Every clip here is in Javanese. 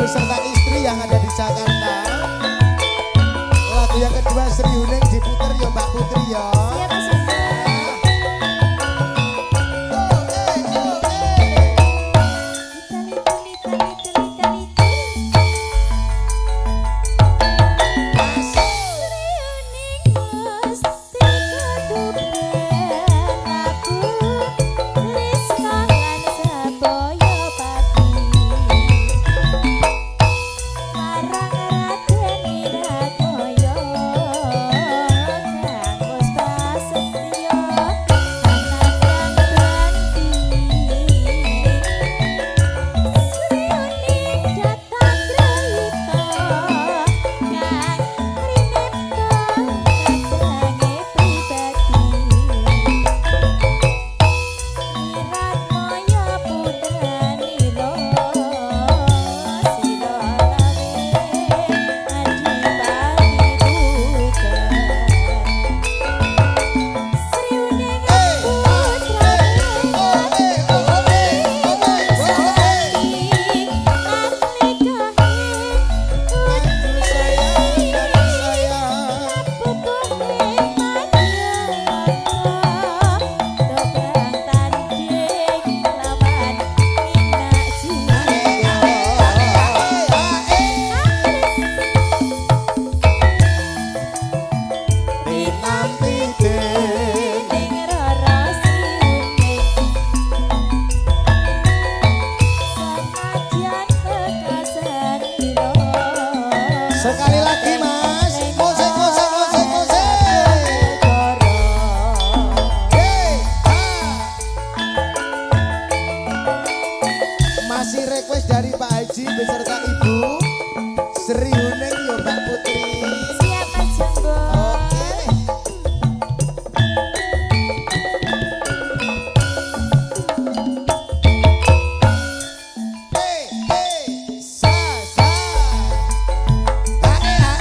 beserta istri yang ada di Jakarta. Lagu yang kedua Sri Uning diputer ya Mbak Putri ya. Siap, siap. Sekali lagi Mas, musik, musik, musik, musik. Hey, masih request dari Pak Haji beserta Ibu Sri Uning yo Mbak Putri. Siap Mas Jumbo. Oke. Hey, hey, sa, sa. Marang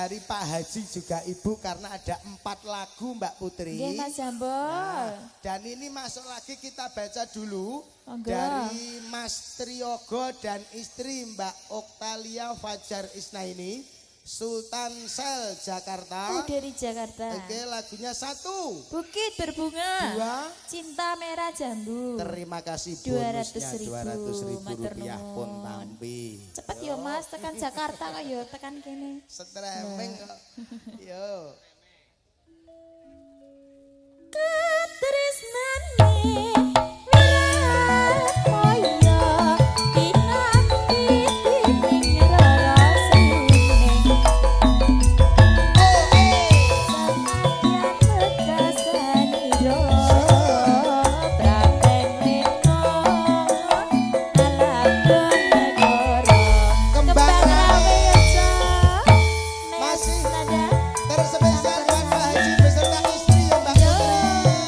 dari Pak Haji juga Ibu karena ada 4 lagu Mbak Putri. Nggih Mas Jambul. Nah, dan ini masuk lagi kita baca dulu Monggo. dari Mas Triyogo dan istri Mbak Oktalia Fajar Isnaini, Sultan Sel Jakarta. Dari Jakarta. Oke, lagunya 1, Bukit Berbunga. 2. Cinta Merah Jambu. Terima kasih 200.000. bonusnya 200.000 Matur rupiah nuwun. pun tampi. Cepet yo Mas, tekan Jakarta kok yo tekan kene. Streming kok. Yo. Ketresnane wirat moyo pinanti tining rara suning sanadyan mekasaniro prapen leno alagon negara kembang rame yojo Masih nada terspesial buat Pak Haji beserta istri ya Mbak Putri.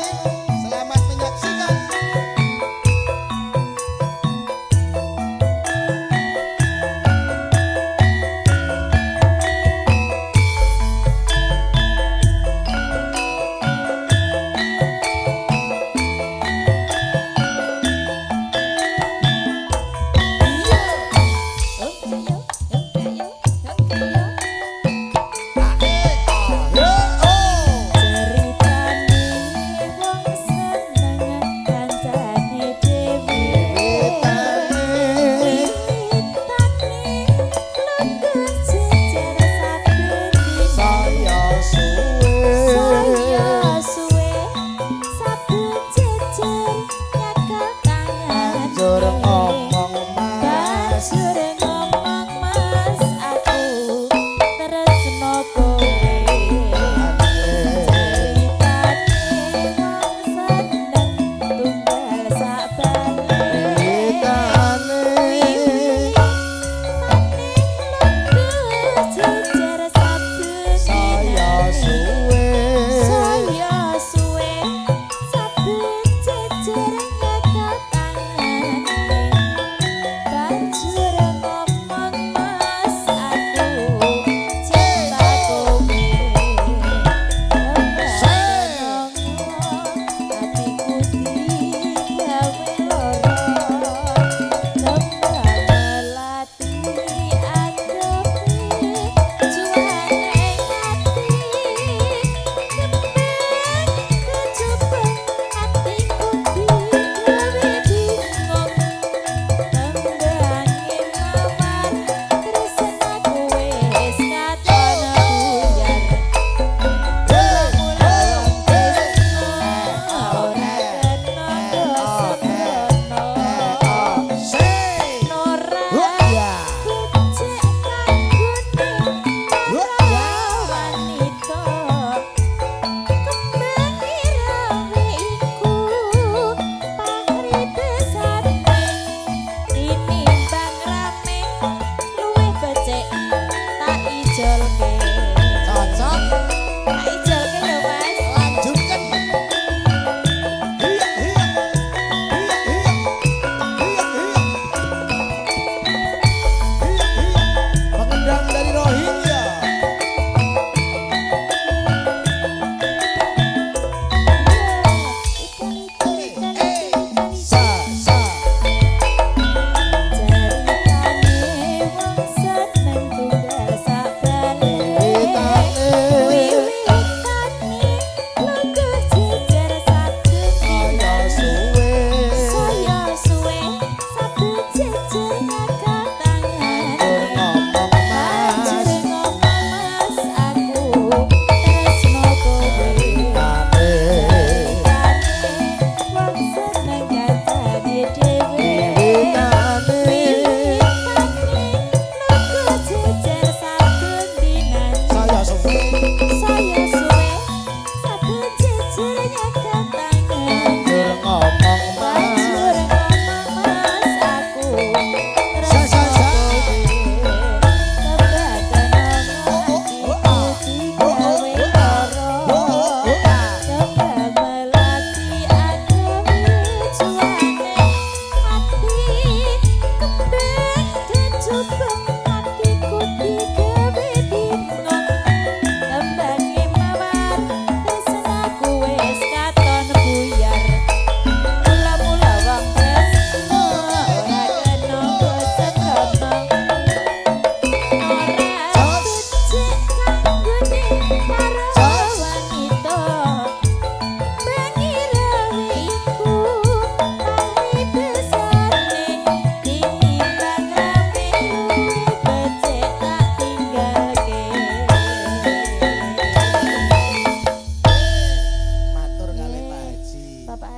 Bapak